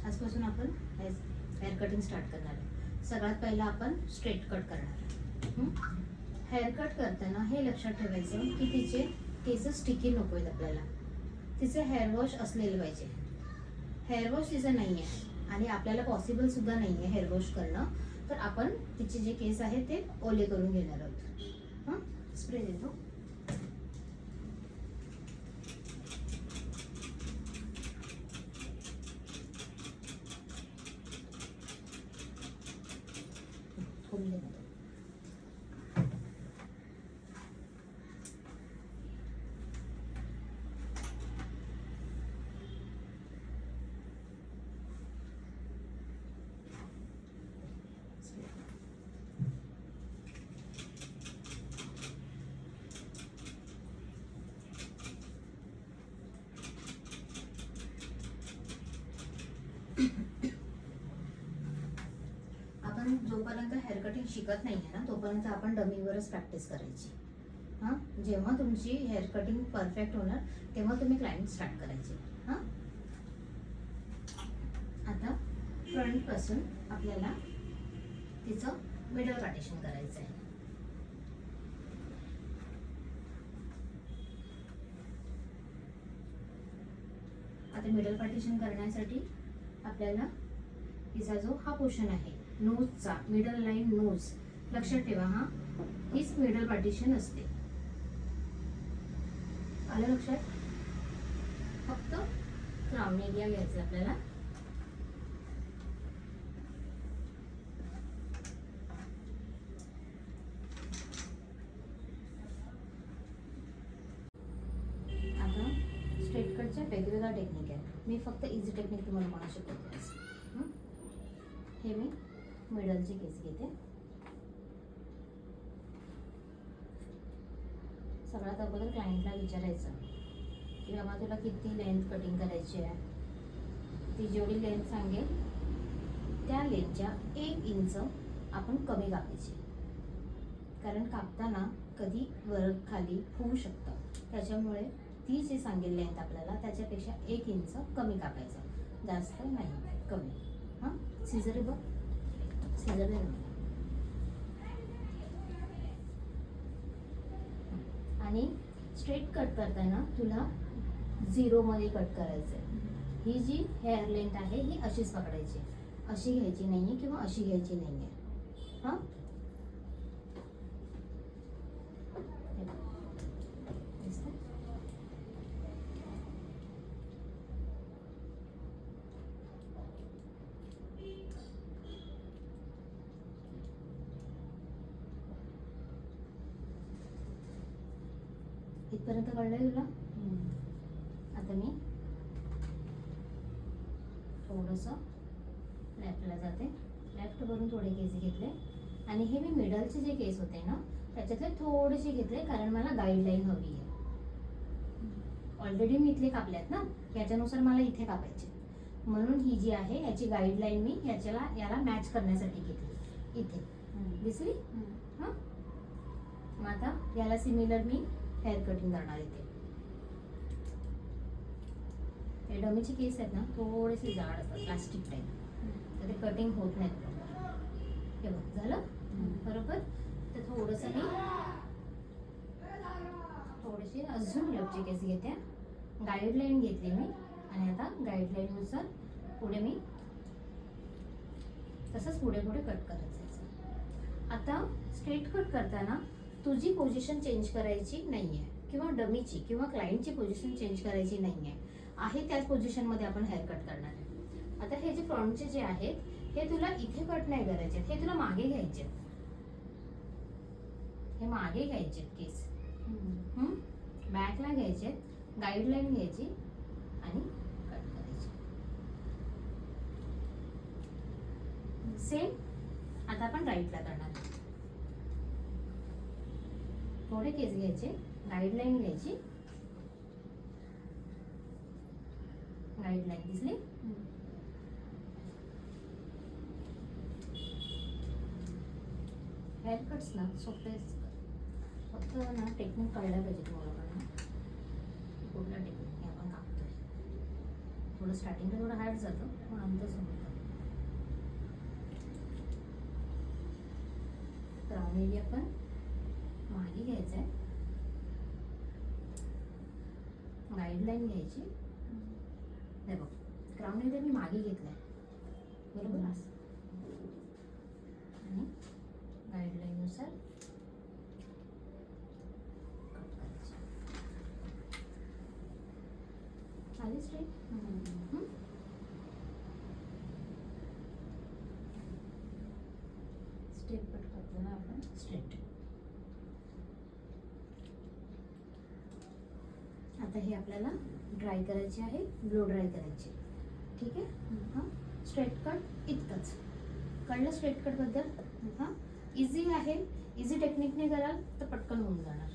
आजपासून आपण hair cutting start करणार आहे. सगळ्यात पहिला आपण स्ट्रेट कट करणार. हेअर कट करताना हे लक्षात ठेवायचं की तिचे केस स्टिकी नको आहेत आपल्याला. तिचे हेअर वॉश असलेलं पाहिजे. हेअर वॉश तिचं नाही आहे आणि आपल्याला पॉसिबल सुद्धा नाही आहे हेअर वॉश करणं, तर आपण तिचे जे केस आहेत ते ओले करून घेणार आहोत. स्प्रे देतो. आपण जोपर्यंत हेअर कटिंग शिकत नाहीये ना तोपर्यंत आपण डमीवरच प्रॅक्टिस करायची. जेव्हा तुमची हेअर कटिंग परफेक्ट होणार तेव्हा तुम्ही क्लायंट स्टार्ट करायचे. आता फ्रंट पासून आपल्याला तिचं मिडल पार्टिशन करायचं आहे. आता मिडल पार्टिशन करण्यासाठी आपल्याला तिचा जो हा पोर्शन आहे नोजचा, मिडल लाईन नोज, लक्षात ठेवा हीच मिडल पार्टिशन असते. आलं लक्षात? फक्त क्राउन एरिया घ्यायचा आपल्याला. आता स्ट्रेट कटच्या वेगवेगळ्या टेक्निक आहेत. मी फक्त इझी टेक्निक तुम्हाला मला शिकवते. हे मी मिडलचे केस घेते. सगळ्यात अगोदर क्लायंटला विचारायचं की बाबा तुला किती लेंथ कटिंग करायची आहे. ती जेवढी लेंथ सांगेल त्या लेंथच्या 1 इंच आपण कमी कापायची. कारण कापताना कधी वर खाली होऊ शकतं, त्याच्यामुळे ती जे सांगेल लेंथ आपल्याला त्याच्यापेक्षा 1 इंच कमी कापायचं, जास्त नाही, कमी. सीझर बघ, सीझर दे. आणि स्ट्रेट कट करताना तुला 0 मध्ये कट करायचंय. ही जी हेअर लेंथ आहे ही अशीच पकडायची, अशी घ्यायची नाहीये किंवा अशी घ्यायची नाहीये. इथपर्यंत कळलंय तुला? आता मी थोडंसं लेफ्टला जाते. लेफ्ट वरून थोडे केस घेतले आणि हे मी मिडलचे जे केस होते ना त्याच्यातले थोडेसे घेतले, कारण मला गाईडलाईन हवी आहे. ऑलरेडी मी इथले कापल्यात ना, याच्यानुसार मला इथे कापायचे, म्हणून ही जी आहे याची गाईडलाईन मी याला मॅच करण्यासाठी घेतली. इथे दिसली? मग आता याला सिमिलर मी हेअर कटिंग करणार इथे. हे डमीचे केस आहेत ना थोडेसे जाड असतात, प्लास्टिक टाईप, तर ते कटिंग होत नाहीत. हे बघ झालं बरोबर. तर थोडंसं मी थोडेसे अजून लेफ्टचे केस घेते. गाईडलाईन घेतली मी आणि आता गाईडलाईननुसार पुढे मी तसंच पुढे पुढे कट करायचं. आता स्ट्रेट कट करताना तुझी पोझिशन चेंज करायची नाहीये किंवा डमीची किंवा क्लायंटची पोझिशन चेंज करायची नाहीये, आहे त्याच पोझिशनमध्ये आपण हेअर कट करणार आहे. आता हे जे फ्रंटचे जे आहेत हे तुला इथे कट नाही करायचे, हे तुला मागे घ्यायचे. हे मागे घ्यायचे केस, बॅकला घ्यायचे, गाईडलाईन घ्यायची आणि कट करायची. सेम आता आपण राईटला करणार. थोडे केस घ्यायचे, गाईडलाईन घ्यायची, गाईडलाईन दिसली. हेअर कट्स ना सोपे असतात, फक्त ना टेक्निक कळल्या पाहिजे तुम्हाला. कुठला टेक्निक आपण कापतोय थोडं स्टार्टिंगला थोडं हार्ड जातं पण नंतर समजतं. क्राउन एरिया पण मागे घ्यायचा आहे, गाईडलाईन घ्यायची. हे बघ क्राउन एरिया मी मागे घेतलाय बरोबर, आणि गाईडलाईननुसार कट करायचं. आली स्ट्रेट. स्टेप कट करतो ना आपण स्ट्रेट. आता हे आपल्याला ड्राय करायचे आहे, ब्लो ड्राय करायचे. ठीक आहे. हां स्ट्रेट कट इतकंच कळलं स्ट्रेट कट बद्दल. हां इझी आहे, इझी टेक्निकने कराल तर पटकन होऊन जाणार.